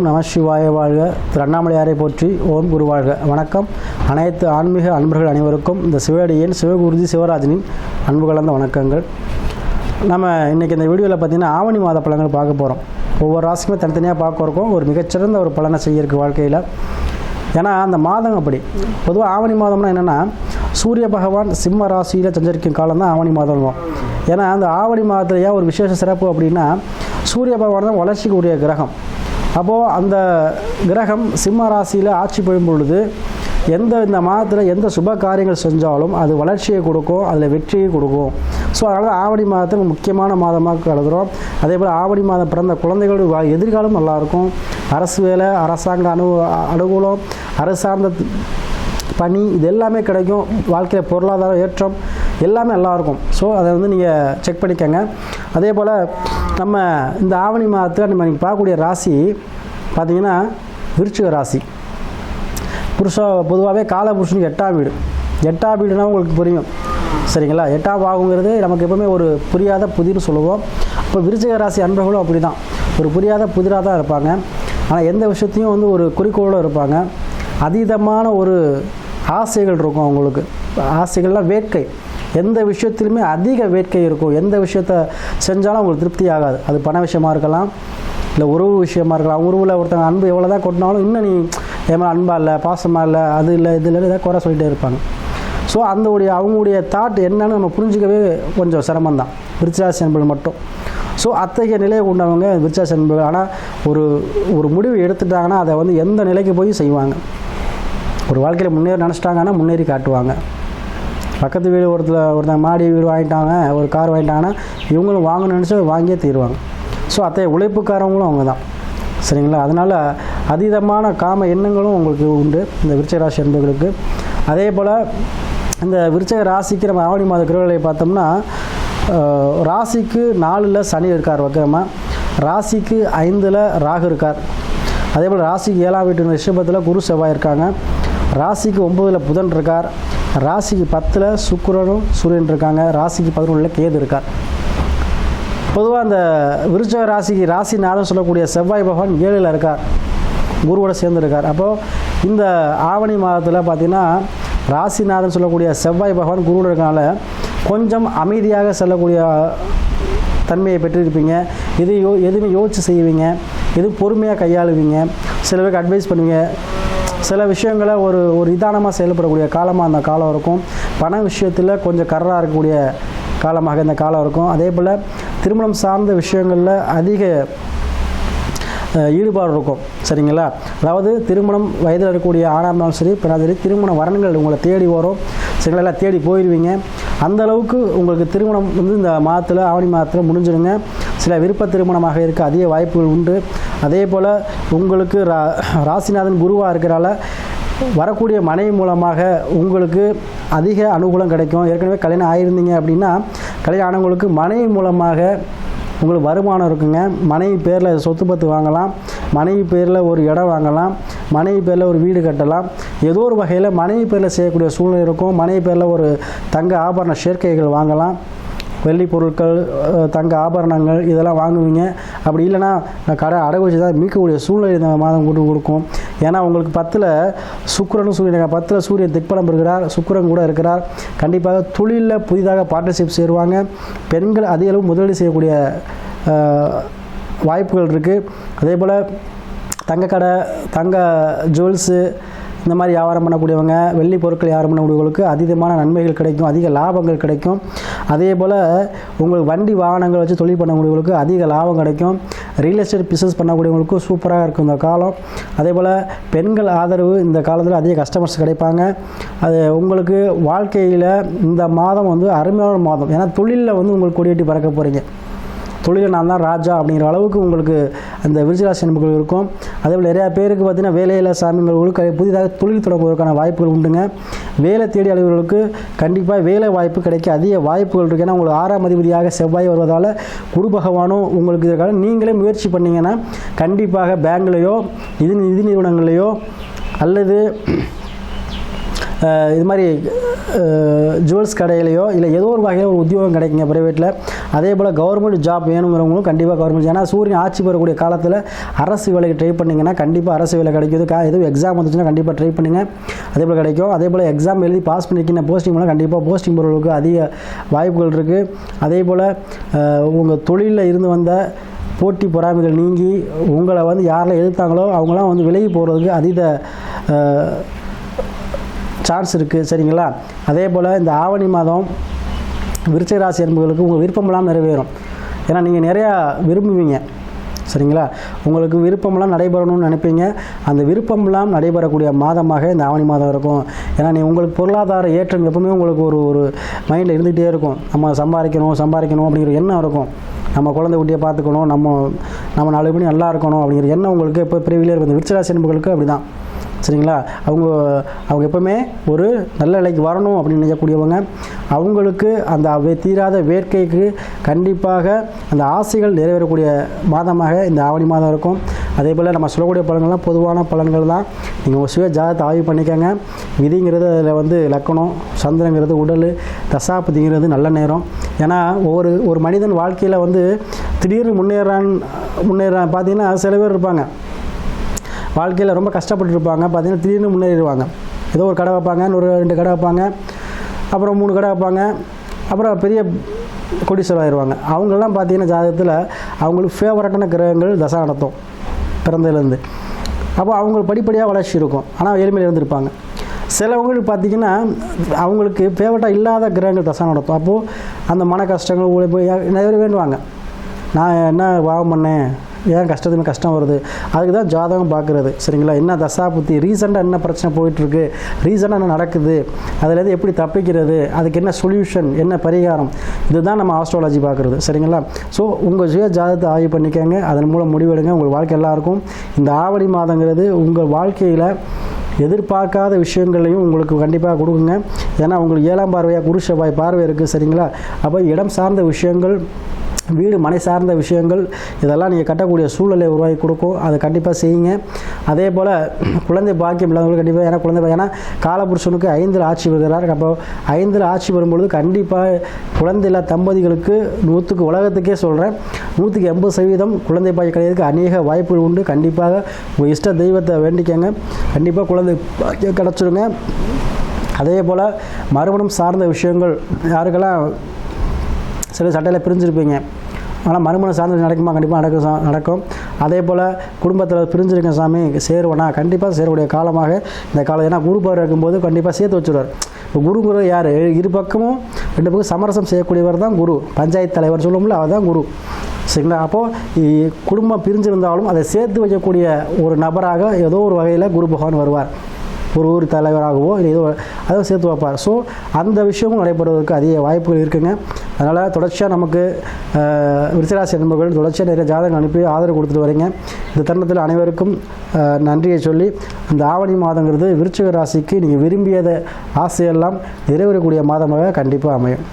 நம சிவாய வாழ்க. திரு அண்ணாமலையாரை போற்றி. ஓம் குரு வாழ்க. வணக்கம் அனைத்து ஆன்மீக அன்பர்கள் அனைவருக்கும் இந்த சிவடியின் சிவகுருஜி சிவராஜனின் அன்பு கலந்த வணக்கங்கள். நம்ம இன்றைக்கி இந்த வீடியோவில் பார்த்திங்கன்னா ஆவணி மாத பலன்கள் பார்க்க போகிறோம். ஒவ்வொரு ராசிக்குமே தனித்தனியாக பார்க்க இருக்கோம். ஒரு மிகச்சிறந்த ஒரு பலனை செய்யிருக்கு வாழ்க்கையில். ஏன்னா அந்த மாதம் அப்படி. பொதுவாக ஆவணி மாதம்னா என்னென்னா, சூரிய பகவான் சிம்ம ராசியில் சஞ்சரிக்கும் காலம் தான் ஆவணி மாதம். ஏன்னா அந்த ஆவணி மாதத்தில் ஏன் ஒரு விசேஷ சிறப்பு அப்படின்னா, சூரிய பகவான் தான் வளர்ச்சிக்கு உரிய கிரகம். அப்போது அந்த கிரகம் சிம்ம ராசியில் ஆட்சி பெறும் பொழுது இந்த மாதத்தில் எந்த சுப காரியங்கள் செஞ்சாலும் அது வளர்ச்சியை கொடுக்கும், அதில் வெற்றியை கொடுக்கும். ஸோ அதனால் ஆவணி மாதத்தில் முக்கியமான மாதமாக கருதுகிறோம். அதே போல் ஆவணி மாதம் பிறந்த குழந்தைகளோட எதிர்காலம் நல்லாயிருக்கும். அரசு வேலை, அரசாங்க அனுகூலம், அரசார்ந்த பணி, இது எல்லாமே கிடைக்கும். வாழ்க்கையில் பொருளாதார ஏற்றம் எல்லாமே நல்லாயிருக்கும். ஸோ அதை நீங்கள் செக் பண்ணிக்கோங்க. அதே போல் நம்ம இந்த ஆவணி மாதத்தில் நம்ம இன்றைக்கி பார்க்கக்கூடிய ராசி பார்த்திங்கன்னா விருச்சிக ராசி. பொதுவாகவே காலபுருஷனுக்கு 8ஆம் வீடு. 8ஆம் வீடுனா உங்களுக்கு புரியும், சரிங்களா? 8ஆம் ஆகுங்கிறது நமக்கு எப்பவுமே ஒரு புரியாத புதிர்னு சொல்லுவோம். இப்போ விருச்சிக ராசி அன்பர்களும் அப்படி தான், ஒரு புரியாத புதிராக தான் இருப்பாங்க. ஆனால் எந்த விஷயத்தையும் ஒரு குறிக்கோளோடு இருப்பாங்க. அதீதமான ஒரு ஆசைகள் இருக்கும் அவங்களுக்கு. ஆசைகள்லாம் வேட்கை, எந்த விஷயத்திலுமே அதிக வேட்கை இருக்கும். எந்த விஷயத்தை செஞ்சாலும் அவங்களுக்கு திருப்தி ஆகாது. அது பண விஷயமாக இருக்கலாம், இல்லை உறவு விஷயமாக இருக்கலாம். உறவில் ஒருத்தங்க அன்பு எவ்வளோ தான் கொட்டினாலும் இன்னும் நீ ஏமா அன்பாக இல்லை, பாசமாக இல்லை, அது இல்லை, இது இல்லை, இதை குறை சொல்லிகிட்டே இருப்பாங்க. ஸோ அவங்களுடைய தாட் என்னன்னு நம்ம புரிஞ்சிக்கவே கொஞ்சம் சிரமம்தான் விருச்சிக என்பது மட்டும். ஸோ அத்தகைய நிலையை கொண்டவங்க விருச்சிக என்பது. ஆனால் ஒரு முடிவு எடுத்துட்டாங்கன்னா அதை எந்த நிலைக்கு போய் செய்வாங்க. ஒரு வாழ்க்கையில் முன்னேறி நினச்சிட்டாங்கன்னா முன்னேறி காட்டுவாங்க. பக்கத்து வீடு ஒருத்தங்க மாடி வீடு வாங்கிட்டாங்க, ஒரு கார் வாங்கிட்டாங்கன்னா இவங்களும் வாங்கணும்னு நினச்சி வாங்கியே தீருவாங்க. ஸோ அத்தகைய உழைப்புக்காரவங்களும் அவங்க தான், சரிங்களா? அதனால் அதீதமான காம எண்ணங்களும் உங்களுக்கு உண்டு இந்த விருச்சிக ராசி என்பவர்களுக்கு. அதே போல் இந்த விருச்சிக ராசிக்கு நம்ம ஆவணி மாத கிரகங்களை பார்த்தோம்னா, ராசிக்கு 4ல் சனி இருக்கார் வக்கரமாக, ராசிக்கு 5ல் ராகு இருக்கார். அதே போல் ராசிக்கு 7ஆம் வீட்டு ரிஷபத்தில் குரு செவ்வாய் இருக்காங்க. ராசிக்கு 9ல் புதன் இருக்கார். ராசிக்கு 10ல் சுக்கிரனும் சூரியன் இருக்காங்க. ராசிக்கு 11ல் கேது இருக்கார். பொதுவாக அந்த விருச்சிக ராசிக்கு ராசிநாதன் சொல்லக்கூடிய செவ்வாய் பகவான் 7ல் இருக்கார், குருவோட சேர்ந்துருக்கார். அப்போது இந்த ஆவணி மாதத்தில் பார்த்திங்கன்னா ராசிநாதன் சொல்லக்கூடிய செவ்வாய் பகவான் குருவோட இருக்கனால கொஞ்சம் அமைதியாக செல்லக்கூடிய தன்மையை பெற்றிருப்பீங்க. எதுவுமே யோசித்து செய்வீங்க, எது பொறுமையாக கையாளுவீங்க, சில பேருக்கு அட்வைஸ் பண்ணுவீங்க. சில விஷயங்களை ஒரு நிதானமாக செயல்படக்கூடிய காலமாக அந்த காலம் இருக்கும். பண விஷயத்தில் கொஞ்சம் கர்ராக இருக்கக்கூடிய காலமாக இந்த காலம் இருக்கும். அதே போல் திருமணம் சார்ந்த விஷயங்களில் அதிக ஈடுபாடு இருக்கும், சரிங்களா? அதாவது திருமணம் வயதில் இருக்கக்கூடிய ஆணாக இருந்தாலும் சரி, பெண்ணாக சரி, திருமண வரன்கள் உங்களை தேடி வரும், சரிங்களா? எல்லாம் தேடி போயிடுவீங்க. அந்தளவுக்கு உங்களுக்கு திருமணம் இந்த மாதத்தில் ஆவணி மாதத்தில் முடிஞ்சிடுங்க. சில விருப்ப திருமணமாக இருக்க அதிக வாய்ப்புகள் உண்டு. அதே போல் உங்களுக்கு ராசிநாதன் குருவாக இருக்கிறனால வரக்கூடிய மனைவி மூலமாக உங்களுக்கு அதிக அனுகூலம் கிடைக்கும். ஏற்கனவே கல்யாணம் ஆகியிருந்தீங்க அப்படின்னா கல்யாணம் ஆனவங்களுக்கு மனைவி மூலமாக உங்களுக்கு வருமானம் இருக்குங்க. மனைவி பேரில் சொத்து பத்து வாங்கலாம், மனைவி பேரில் ஒரு இடம் வாங்கலாம், மனைவி பேரில் ஒரு வீடு கட்டலாம். ஏதோ ஒரு வகையில் மனைவி பேரில் செய்யக்கூடிய சூழ்நிலை இருக்கும். மனைவி பேரில் ஒரு தங்க ஆபரண சேர்க்கைகள் வாங்கலாம், வெள்ளி பொருட்கள், தங்க ஆபரணங்கள் இதெல்லாம் வாங்குவீங்க. அப்படி இல்லைனா கடை அடகு வச்சு தான் மீட்கக்கூடிய சூழ்நிலை இந்த மாதம் கொண்டு கொடுக்கும். ஏன்னா உங்களுக்கு 10ல் சுக்கிரனும் சூரியன், 10ல் சூரியன் திக்பலம் இருக்கிறார், சுக்கிரன் கூட இருக்கிறார். கண்டிப்பாக தொழிலில் புதிதாக பார்ட்னர்ஷிப் சேருவாங்க. பெண்கள் அதிக அளவு முதலீடு செய்யக்கூடிய வாய்ப்புகள் இருக்குது. அதே போல் தங்கக்கடை, தங்க ஜுவல்ஸு இந்த மாதிரி வியாபாரம் பண்ணக்கூடியவங்க, வெள்ளி பொருட்கள் வியாபாரம் பண்ணக்கூடியவங்களுக்கு அதீதமான நன்மைகள் கிடைக்கும், அதிக லாபங்கள் கிடைக்கும். அதே போல் உங்களுக்கு வண்டி வாகனங்கள் வச்சு தொழில் பண்ணக்கூடியவங்களுக்கு அதிக லாபம் கிடைக்கும். ரியல் எஸ்டேட் பிஸ்னஸ் பண்ணக்கூடியவங்களுக்கும் சூப்பராக இருக்கும் இந்த காலம். அதே போல் பெண்கள் ஆதரவு இந்த காலத்தில் அதிக கஸ்டமர்ஸ் கிடைப்பாங்க. அது உங்களுக்கு வாழ்க்கையில் இந்த மாதம் அருமையான மாதம். ஏன்னா தொழிலில் உங்களுக்கு கொடியேட்டி பறக்க போகிறீங்க. தொழிலில் நான் தான் ராஜா அப்படிங்கிற அளவுக்கு உங்களுக்கு அந்த விருச்சிக ராசி என்பவர்கள் இருக்கும். அதேபோல் நிறையா பேருக்கு பார்த்திங்கன்னா வேலையில் சாமிங்களுக்கு புதிதாக தொழில் தொடங்குவதற்கான வாய்ப்புகள் உண்டுங்க. வேலை தேடி அலுவலர்களுக்கு கண்டிப்பாக வேலை வாய்ப்பு கிடைக்க அதிக வாய்ப்புகள் இருக்குது. ஏன்னா உங்களுக்கு 6ஆம் அதிபதியாக செவ்வாய் வருவதால் குரு பகவானும் உங்களுக்கு இதற்காக நீங்களே முயற்சி பண்ணிங்கன்னா கண்டிப்பாக பேங்க்லேயோ நிதி நிறுவனங்கள்லேயோ அல்லது இது மாதிரி ஜுவல்ஸ் கடையிலையோ இல்லை ஏதோ ஒரு வகையில் ஒரு உத்தியோகம் கிடைக்குங்க ப்ரைவேட்டில். அதே போல் கவர்மெண்ட் ஜாப் வேணுங்கிறவங்களும் கண்டிப்பாக கவர்மெண்ட், ஏன்னா சூரியன் ஆட்சி பெறக்கூடிய காலத்தில் அரசு வேலைக்கு ட்ரை பண்ணிங்கன்னா கண்டிப்பாக அரசு வேலை கிடைக்குது. எதுவும் எக்ஸாம் வந்துச்சுன்னா கண்டிப்பாக ட்ரை பண்ணுங்கள், அதே போல் கிடைக்கும். அதே போல் எக்ஸாம் எழுதி பாஸ் பண்ணிக்கிற போஸ்டிங் மூலம் கண்டிப்பாக போஸ்டிங் போகிறவங்களுக்கு அதிக வாய்ப்புகள் இருக்குது. அதே போல் உங்கள் தொழிலில் இருந்து வந்த போட்டி பொறாமைகள் நீங்கி உங்களை வந்து யாரெல்லாம் எதிர்த்தாங்களோ அவங்களாம் வந்து விலகி போகிறதுக்கு அதீத சான்ஸ் இருக்குது. சரிங்களா? அதே போல் இந்த ஆவணி மாதம் விருச்சிக ராசி என்பவர்களுக்கு உங்கள் விருப்பமெல்லாம் நிறைவேறும். ஏன்னா நீங்கள் நிறையா விரும்புவீங்க. சரிங்களா? உங்களுக்கு விருப்பமெல்லாம் நடைபெறணும்னு நினைப்பீங்க. அந்த விருப்பமெல்லாம் நடைபெறக்கூடிய மாதமாக இந்த ஆவணி மாதம் இருக்கும். ஏன்னா உங்களுக்கு பொருளாதார ஏற்றம் எப்பவுமே உங்களுக்கு ஒரு மைண்டில் இருந்துகிட்டே இருக்கும். நம்ம சம்பாதிக்கணும் அப்படிங்கிற எண்ணம் இருக்கும். நம்ம குழந்தை குட்டியை பார்த்துக்கணும், நம்ம 4 மணி நல்லா இருக்கணும் அப்படிங்கிற எண்ணம் உங்களுக்கு எப்போ பிரிவிலே இருக்கும். இந்த விருச்சிக ராசி என்பவர்களுக்கு அப்படி தான். சரிங்களா? அவங்க எப்பவுமே ஒரு நல்ல நிலைக்கு வரணும் அப்படின்னு நினைக்கக்கூடியவங்க. அவங்களுக்கு அந்த தீராத வேட்கைக்கு கண்டிப்பாக அந்த ஆசைகள் நிறைவேறக்கூடிய மாதமாக இந்த ஆவணி மாதம் இருக்கும். அதே போல் நம்ம சொல்லக்கூடிய பலன்கள்லாம் பொதுவான பலன்கள் தான். நீங்கள் உங்கள் சுய ஜாதகத்தை ஆய்வு பண்ணிக்கோங்க. விதிங்கிறது அதில் வந்து லக்கணம், சந்திரங்கிறது உடல், தசாபதிங்கிறது நல்ல நேரம். ஏன்னா ஒரு மனிதன் வாழ்க்கையில் வந்து திடீர்னு முன்னேறான் பார்த்தீங்கன்னா சில பேர் இருப்பாங்க, வாழ்க்கையில் ரொம்ப கஷ்டப்பட்டு இருப்பாங்க, பார்த்தீங்கன்னா திடீர்னு முன்னேறிடுவாங்க. ஏதோ ஒரு கடை வைப்பாங்க, ஒரு 2 கடை வைப்பாங்க, அப்புறம் 3 கடை வைப்பாங்க, அப்புறம் பெரிய கோடீஸ்வரர் ஆயிடுவாங்க. அவங்களெல்லாம் பார்த்தீங்கன்னா ஜாதகத்தில் அவங்களுக்கு ஃபேவரட்டான கிரகங்கள் தசை நடத்தும் பிறந்ததுலேருந்து. அப்போ அவங்களுக்கு படிப்படியாக வளர்ச்சி இருக்கும், ஆனால் ஏழ்மையில் இருந்திருப்பாங்க. சிலவங்களுக்கு பார்த்திங்கன்னா அவங்களுக்கு ஃபேவரட்டாக இல்லாத கிரகங்கள் தசை நடத்தும். அப்போது அந்த மன கஷ்டங்கள் நிறைய பேர் வேண்டுவாங்க, நான் என்ன பாவம் பண்ணேன், ஏன் கஷ்டம் வருது, அதுக்கு தான் ஜாதகம் பார்க்குறது. சரிங்களா? என்ன தசா புத்தி, ரீசெண்டாக என்ன பிரச்சனை போயிட்டுருக்கு, ரீசெண்டாக என்ன நடக்குது, அதுலேருந்து எப்படி தப்பிக்கிறது, அதுக்கு என்ன சொல்யூஷன், என்ன பரிகாரம், இதுதான் நம்ம ஆஸ்ட்ராலஜி பார்க்குறது. சரிங்களா? ஸோ உங்கள் சுய ஜாதகத்தை ஆய்வு பண்ணிக்கோங்க, அதன் மூலம் முடிவெடுங்க. உங்கள் வாழ்க்கை எல்லாருக்கும் இந்த ஆவணி மாதங்கிறது உங்கள் வாழ்க்கையில் எதிர்பார்க்காத விஷயங்களையும் உங்களுக்கு கண்டிப்பாக கொடுக்குங்க. ஏன்னா உங்களுக்கு 7ஆம் பார்வையாக குரு செவ்வாய் பார்வை இருக்குது. சரிங்களா? அப்போ இடம் சார்ந்த விஷயங்கள், வீடு மனை சார்ந்த விஷயங்கள், இதெல்லாம் நீங்கள் கட்டக்கூடிய சூழலை உருவாக்கி கொடுக்கும். அதை கண்டிப்பாக செய்யுங்க. அதே போல் குழந்தை பாக்கியம் இல்லாதவங்களுக்கு கண்டிப்பாக, ஏன்னா காலபுருஷனுக்கு 5ல் ஆட்சி வருகிறார். அப்போ 5ல் ஆட்சி வரும்பொழுது கண்டிப்பாக குழந்தை இல்லா தம்பதிகளுக்கு உலகத்துக்கே சொல்கிறேன் 180% குழந்தை பாக்கியம் கிடைக்கிறதுக்கு அநேக வாய்ப்புகள் உண்டு. கண்டிப்பாக உங்கள் இஷ்ட தெய்வத்தை வேண்டிக்கங்க, கண்டிப்பாக குழந்தை பாக்கியம் கிடச்சிருங்க. அதே போல் மறுமணம் சார்ந்த விஷயங்கள், யாருக்கெல்லாம் சில சட்டையில் பிரிஞ்சிருப்பீங்க, ஆனால் மறுமணம் சார்ந்து நடக்குமா, கண்டிப்பாக நடக்கும். அதே போல் குடும்பத்தில் பிரிஞ்சிருக்க சாமி சேருவனா, கண்டிப்பாக சேரக்கூடிய காலமாக இந்த காலம். ஏன்னா குரு பார்வை இருக்கும்போது கண்டிப்பாக சேர்த்து வச்சுருவார். இப்போ குருங்கிறது யார், இரு பக்கமும் 2 பக்கம் சமரசம் செய்யக்கூடியவர் தான் குரு. பஞ்சாயத்து தலைவர் சொல்லுவோம்ல, அதுதான் குரு. சரிங்களா? அப்போது குடும்பம் பிரிஞ்சிருந்தாலும் அதை சேர்த்து வைக்கக்கூடிய ஒரு நபராக ஏதோ ஒரு வகையில் குரு பகவான் வருவார். ஒரு ஊர் தலைவராகவோ இல்லை ஏதோ அதை சேர்த்து வைப்பார். ஸோ அந்த விஷயமும் நடைபெறுவதற்கு அதிக வாய்ப்புகள் இருக்குங்க. அதனால் தொடர்ச்சியாக நமக்கு விருச்சிகராசி நண்பர்கள் தொடர்ச்சியாக நிறைய ஜாதகம் அனுப்பி ஆதரவு கொடுத்துட்டு வரீங்க. இந்த தருணத்தில் அனைவருக்கும் நன்றியை சொல்லி, இந்த ஆவணி மாதங்கிறது விருச்சிக ராசிக்கு நீங்கள் விரும்பியத ஆசையெல்லாம் நிறைவேறக்கூடிய மாதமாக கண்டிப்பாக அமையும்.